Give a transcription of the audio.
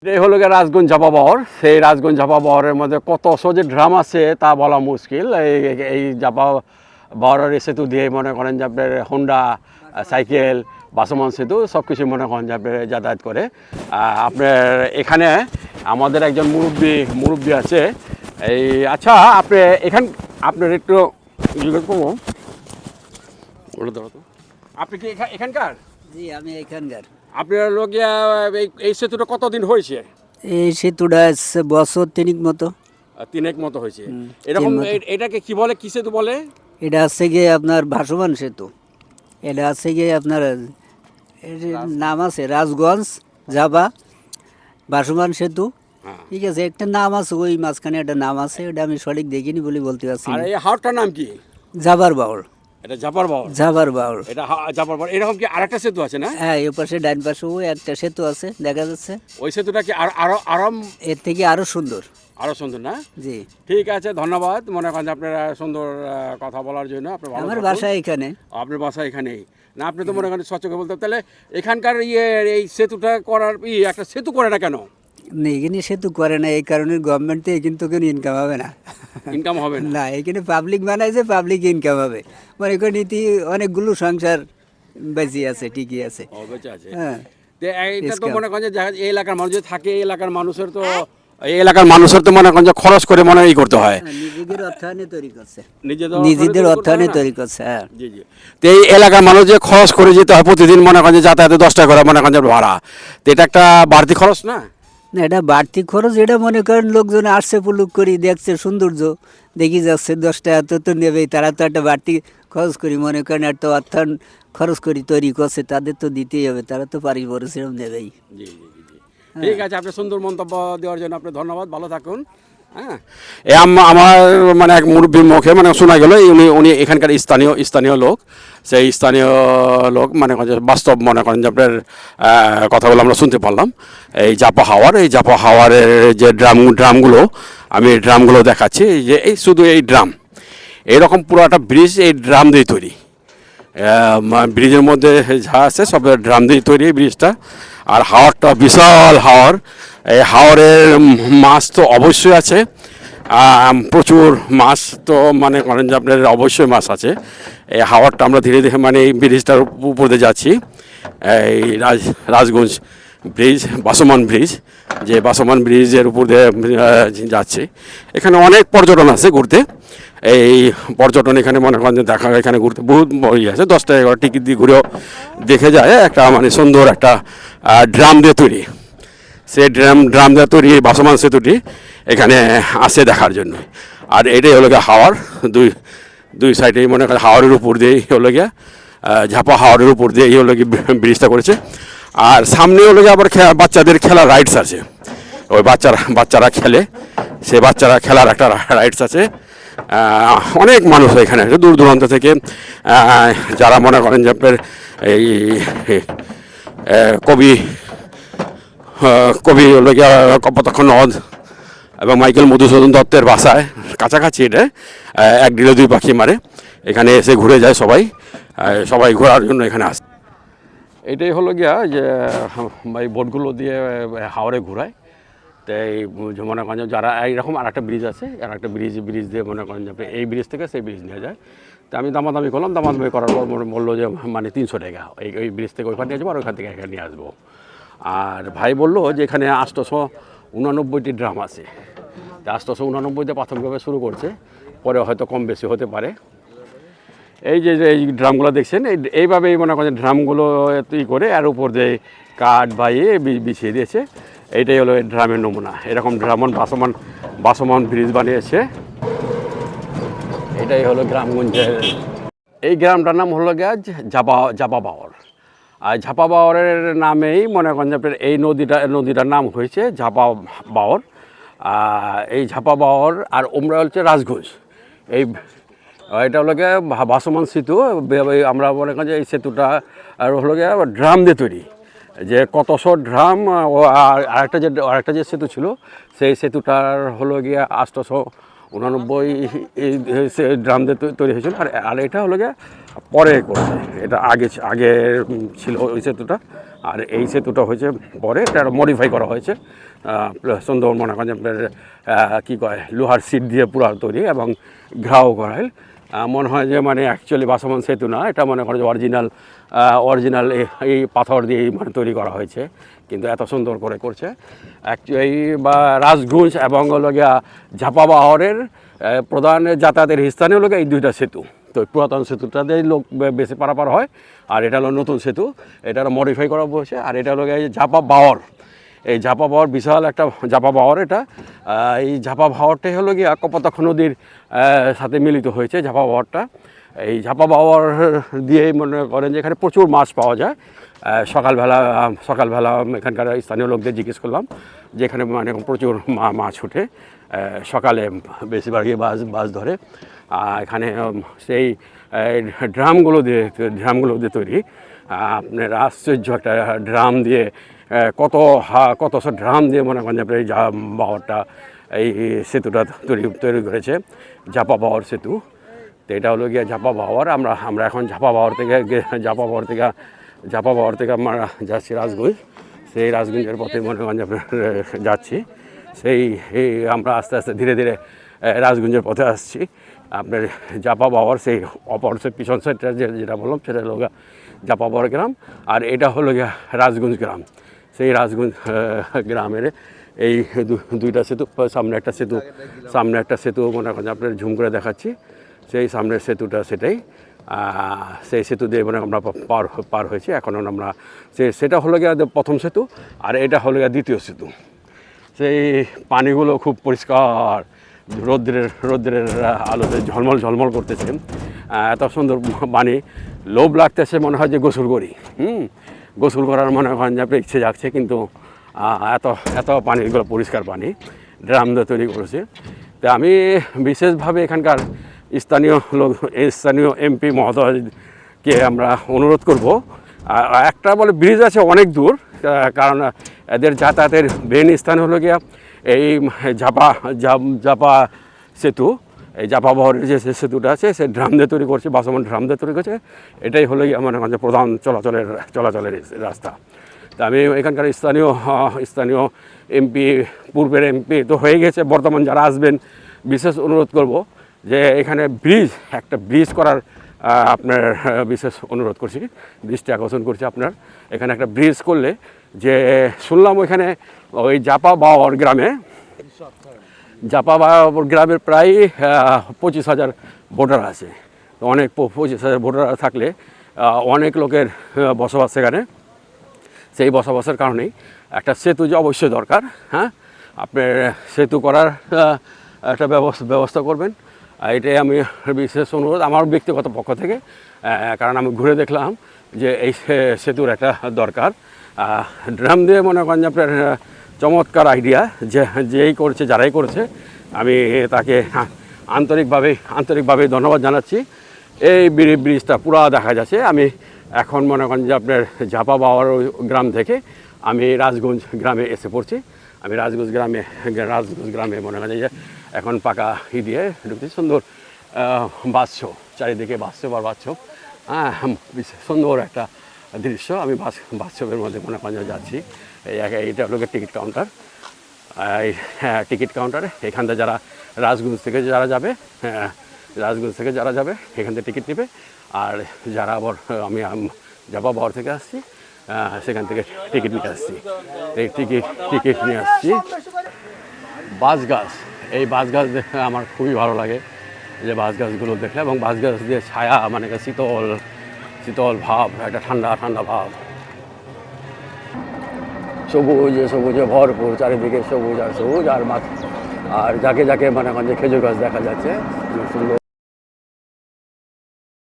এটাই হলো গিয়ে রাজগঞ্জ ঝাপা বহর। সেই রাজগঞ্জ ঝাপা বহরের মধ্যে কত যে ড্রাম আছে তা বলা মুশকিল। এই ঝাপা বহরের সেতু দিয়ে মনে করেন যে আপনার হোন্ডা, সাইকেল, বাসমান সেতু সব কিছু মনে করেন যে আপনার যাতায়াত করে। আপনার এখানে আমাদের একজন মুরব্বী আছে। এই আচ্ছা, আপনার একটু জিজ্ঞেস করবো, আপনি কি এখানকার? জি, আমি এখানকার। আপনার লোকিয়া এই সেতুটা কতদিন হয়েছে? এই সেতুটা বছর তিনিক মতো। তিনেক মতো হয়েছে এরকম। এটাকে কি বলে, কি সেতু বলে? এটা আছে গিয়ে আপনার ভাসমান সেতু। এটা আছে গিয়ে আপনার নাম আছে রাজগঞ্জ ঝাপা ভাসমান সেতু। হ্যাঁ। ঠিক আছে, একটা নাম আছে, ওই মাঝখানে একটা নাম আছে, ওটা আমি সঠিক দেখিনি বলে বলতে পারছি আর না। এই হাওরটার নাম কি? ঝাপার বাউল। এটা জাপার বাওর। ঝাপার বাউল। এটা জাপার বাওর। এরকম কি আরেকটা সেতু আছে না? হ্যাঁ, এ পাশে ডান পাশেও একটা সেতু আছে দেখা যাচ্ছে। ওই সেতুটা কি আরো আরাম, এর থেকে আরো সুন্দর। আরো সুন্দর না? জি, ঠিক আছে, ধন্যবাদ মনে করেন যে আপনারা সুন্দর কথা বলার জন্য। আপনি ভালো আমার থাকুন। বাসা এখানে। আপনার বাসা এখানেই না? আপনি তো মনে করেন স্বচ্ছকে বলতে, তাহলে এখানকার এই সেতুটা করার একটা সেতু করে না কেন? এখানে সেতু করে না এই কারণে গভর্নমেন্ট থেকে কিন্তু কোনো ইনকাম হবে না। ইনকাম হবে না? না, এখানে পাবলিক বানাইছে, পাবলিক ইনকাম হবে। মনে করেন নীতি অনেকগুলো সংসার বেঁচে আছে, ঠিকই আছে। ও, বেঁচে আছে। হ্যাঁ, তো এইটা তো Scam. মনে করেন যে এই এলাকার মানুষ যে থাকে, এই এলাকার মানুষের তো মনে করেন যে খরচ করে মনে করতে হয়। নিজেদের অর্থায়নে তৈরি করছে। নিজেদের নিজেদের করতে অর্থায়নে হয় না? তৈরি করছে, হ্যাঁ। জি জি। তো এই এলাকার মানুষ যে খরচ করে যেতে হয় প্রতিদিন মনে করেন যে যাতায়াতে 10 টাকা করে মনে করেন যে ভাড়া, তো এটা একটা বাড়তি খরচ না? না, এটা বাড়তি খরচ। এটা মনে করেন লোকজন আসছে, পুলুক করি দেখছে সৌন্দর্য, দেখি যাচ্ছে 10 টাকা তো নেবেই, তারা তো একটা বাড়তি খরচ করি মনে করেন একটা অর্থায়ন খরচ করি তৈরি করছে, তাদের তো দিতেই হবে, তারা তো পরিশ্রম নেবেই। জি জি জি জি। ঠিক আছে, আপনি সুন্দর মন্তব্য দেওয়ার জন্য আপনি ধন্যবাদ, ভালো থাকুন। হ্যাঁ, আমার মানে এক মুরব্বীর মুখে মানে শোনা গেল উনি এখানকার স্থানীয় লোক। সেই স্থানীয় লোক মানে বাস্তব মনে করেন যে আপনার কথাগুলো আমরা শুনতে পারলাম। এই জাপা হাওয়ারের যে ড্রামগুলো, আমি এই ড্রামগুলো দেখাচ্ছি। যে এই শুধু এই ড্রাম, এইরকম পুরো একটা ব্রিজ এই ড্রাম দিয়ে তৈরি। ব্রিজের মধ্যে যা আছে সব ড্রাম দিয়ে তৈরি ব্রিজটা। আর হাওরটা বিশাল হাওর। এই হাওরের মাছ তো অবশ্যই আছে, প্রচুর মাছ তো মনে করেন যে আপনার অবশ্যই মাছ আছে। এই হাওরটা আমরা ধীরে ধীরে মানে এই ব্রিজটার উপর দিয়ে যাচ্ছি। এই রাজগঞ্জ ব্রিজ, বাসমান ব্রিজ, যে বাসমান ব্রিজের উপর দিয়ে যাচ্ছে। এখানে অনেক পর্যটন আছে ঘুরতে। এই পর্যটন এখানে মনে করেন যে দেখা, এখানে ঘুরতে বহুত বই আছে, 10 টাকা করে টিকিট দিয়ে ঘুরেও দেখে যায়। একটা মানে সুন্দর একটা ড্রাম দিয়ে তৈরি, সেই ড্রাম দিয়ে তৈরি বাসমান সেতুটি এখানে আসে দেখার জন্য। আর এটাই হলো গিয়ে হাওর। দুই সাইডেই মনে করেন হাওরের উপর দিয়েই হলো গিয়ে ঝাপা হাওরের উপর দিয়ে এই হলো গিয়ে ব্রিজটা করেছে। আর সামনে হলো গিয়ে আবার বাচ্চাদের খেলার রাইডস আছে। ওই বাচ্চারা খেলে, সে বাচ্চারা খেলার একটা রাইডস আছে। অনেক মানুষ এখানে আছে দূর দূরান্ত থেকে, যারা মনে করেন যে আপনার এই কবি হলো গিয়া কপোতাক্ষ নদ এবং মাইকেল মধুসূদন দত্তের বাসায় কাছাকাছি। এটা এক ডিলে দুই পাখি মারে, এখানে এসে ঘুরে যায় সবাই ঘোরার জন্য এখানে আসে। এটাই হলো গিয়া যে এই বোটগুলো দিয়ে হাওরে ঘোরায়। তো এই মনে করেন যারা এইরকম আর একটা ব্রিজ আছে, আর একটা ব্রিজ দিয়ে মনে করেন যে এই ব্রিজ থেকে সেই ব্রিজ নিয়ে যায়। তো আমি দামাদামি করলাম, দামাদামি করার পর বললো যে মানে 300 টাকা এই ব্রিজ থেকে ওইখানে নিয়ে যাবো, আর ওইখান থেকে এখানে নিয়ে আসবো। আর ভাই বললো যে এখানে 889টি ড্রাম আছে। 889তে প্রাথমিকভাবে শুরু করছে, পরে হয়তো কম বেশি হতে পারে। এই যে এই ড্রামগুলো দেখছেন, এইভাবেই মনে করেন ড্রামগুলো তৈরি করে আর উপর দিয়ে কাঠ বাইয়ে বিছিয়ে দিয়েছে। এইটাই হলো এই ড্রামের নমুনা। এরকম বাসমান ব্রিজ বানিয়েছে। এটাই হলো গ্রামগঞ্জের, এই গ্রামটার নাম হলো গিয়ে ঝাপা বাওর। আর ঝাপা বাওরের নামেই মনে করেন আপনার এই নদীটার নাম হয়েছে ঝাপা বাওর। এই ঝাপা বাওর আর ওমরা হচ্ছে রাজগঞ্জ। এটা হলো গিয়ে ভাসমান সেতু। আমরা মনে করেন যে এই সেতুটা আর হলো গিয়ে ড্রাম দিয়ে তৈরি, যে কতশো ড্রাম। আরেকটা যে সেতু ছিল, সেই সেতুটার হলো গিয়ে 889 ড্রাম দিয়ে তৈরি হয়েছিল। আর এটা হলো গিয়ে পরে করছে, এটা আগে ছিল ওই সেতুটা। আর এই সেতুটা হয়েছে পরে, এটা মডিফাই করা হয়েছে। সুন্দর মনে করেন যে আপনার কী কয় লোহার সিট দিয়ে পুরা তৈরি এবং ঘাও করাইল। মনে হয় যে মানে অ্যাকচুয়ালি বাসমান সেতু না, এটা মনে করে যে অরিজিনাল এই পাথর দিয়ে মানে তৈরি করা হয়েছে, কিন্তু এত সুন্দর করে করছে অ্যাকচুয়ালি। বা রাজগঞ্জ এবং হলো গিয়া ঝাপাবাহরের প্রধান যাতায়াতের স্থানে হলো গিয়া এই দুইটা সেতু। তো পুরাতন সেতুটাতেই লোক বেশি পারাপার হয়, আর এটা হলো নতুন সেতু, এটা মডিফাই করা হয়েছে। আর এটা হলো গিয়া ঝাপা বাওয়ার, এই ঝাপা বাওয়ার বিশাল একটা ঝাপা বাওয়ার এটা। এই ঝাপা বাওয়ারটাই হলো গিয়া কপোতাক্ষ নদীর সাথে মিলিত হয়েছে ঝাপা বাওয়ারটা। এই ঝাপা বাওয়ার দিয়ে মনে করেন যে এখানে প্রচুর মাছ পাওয়া যায়। সকালবেলা এখানকার স্থানীয় লোকদের জিজ্ঞেস করলাম যে এখানে মানে প্রচুর মাছ ওঠে সকালে, বেশিরভাগই বাস ধরে। এখানে সেই ড্রামগুলো দিয়ে তৈরি, আপনার আশ্চর্য একটা ড্রাম দিয়ে কত ড্রাম দিয়ে মনে করেন আপনার এই বাওয়ারটা, এই সেতুটা তৈরি করেছে, ঝাপা বাওয়ার সেতু। তো এটা হলো গিয়ে ঝাপা বাওয়ার। আমরা এখন ঝাপা বাওয়ার থেকে আমরা যাচ্ছি রাজগঞ্জ। সেই রাজগঞ্জের পথে মনে করেন আপনার যাচ্ছি। আমরা আস্তে আস্তে ধীরে ধীরে রাজগঞ্জের পথে আসছি। আপনার ঝাপা বাওয়ার সেই অপর পিছন সাইডটা যেটা বললাম সেটা হলো গিয়া ঝাপা বাওয়ার গ্রাম, আর এটা হলো গিয়া রাজগঞ্জ গ্রাম। সেই রাজগঞ্জ গ্রামের এই দুইটা সেতু, সামনে একটা সেতু মনে করেন আপনার ঝুম করে দেখাচ্ছি, সেই সামনের সেতুটা সেটাই। সেই সেতু দিয়ে মানে আমরা পার হয়েছি। এখন আমরা সেটা হলো গিয়ে প্রথম সেতু, আর এটা হলো গিয়ে দ্বিতীয় সেতু। সেই পানিগুলো খুব পরিষ্কার, রৌদ্রের আলোতে ঝলমল করতেছে, এত সুন্দর পানি, লোভ লাগতেছে, মনে হয় যে গোসল করি। গোসল করার মনে হয় যে ইচ্ছে যাচ্ছে, কিন্তু এত পানিগুলো পরিষ্কার পানি, ড্রাম দিয়ে তৈরি করেছে। তো আমি বিশেষভাবে এখানকার স্থানীয় এমপি মহোদয়কে আমরা অনুরোধ করব, একটা বলে ব্রিজ আছে অনেক দূর, কারণ এদের যাতায়াতের মেন স্থান হলো গিয়া এই ঝাপা সেতু। এই ঝাপা বাওয়ারের যে সেতুটা আছে সে ড্রাম দিয়ে তৈরি করছে, বাসমান ড্রাম দিয়ে তৈরি করছে। এটাই হলো গিয়ে মনে করেন যে প্রধান চলাচলের রাস্তা। তা আমি এখানকার স্থানীয় এমপি, পূর্বের এমপি তো হয়ে গেছে, বর্তমান যারা আসবেন বিশেষ অনুরোধ করব যে এখানে একটা ব্রিজ করার আপনার বিশেষ অনুরোধ করছি, দৃষ্টি আকর্ষণ করছি আপনার। এখানে একটা ব্রিজ করলে, যে শুনলাম ওইখানে ওই ঝাপা বাওয়ার গ্রামের প্রায় 25,000 ভোটার আছে। তো অনেক 25,000 ভোটার থাকলে অনেক লোকের বসবাস সেখানে। সেই বসবাসের কারণেই একটা সেতু যে অবশ্যই দরকার। হ্যাঁ, আপনার সেতু করার একটা ব্যবস্থা করবেন, এটাই আমি বিশেষ অনুরোধ আমার ব্যক্তিগত পক্ষ থেকে। কারণ আমি ঘুরে দেখলাম যে এই সেতুর একটা দরকার। ড্রাম দিয়ে মনে করেন যে আপনার চমৎকার আইডিয়া, যারাই করেছে আমি তাকে আন্তরিকভাবে ধন্যবাদ জানাচ্ছি। এই ব্রিজটা পুরা দেখা যাচ্ছে। আমি এখন মনে করেন যে আপনার ঝাপা বাওয়ার গ্রাম থেকে আমি রাজগঞ্জ গ্রামে এসে পড়ছি। আমি রাজগঞ্জ গ্রামে মনে করেন যে এখন পাকা দিয়ে ঢুকছি। সুন্দর বাচ্চ, চারিদিকে বাচ্চ, হ্যাঁ, সুন্দর একটা দৃশ্য। আমি বাচ্চবের মধ্যে মনে করেন যাচ্ছি। এইটা হলো টিকিট কাউন্টার। হ্যাঁ, টিকিট কাউন্টারে এখান থেকে রাজগঞ্জ থেকে যারা যাবে এখান থেকে টিকিট নেবে। আর যারা আবার আমি ঝাপা বাওয়ার থেকে আসছি, সেখান থেকে টিকিট নিয়ে আসছি। এই টিকিট নিয়ে আসছি। বাঁশ গাছ, এই বাঁশ গাছ দেখে আমার খুবই ভালো লাগে, যে বাঁশ গাছগুলো দেখলে, এবং বাঁশ গাছ দিয়ে ছায়া মানে শীতল ভাব, একটা ঠান্ডা ভাব, সবুজে ভরপুর, চারিদিকে সবুজ আর যাকে মানে খেজুর গাছ দেখা যাচ্ছে সুন্দর।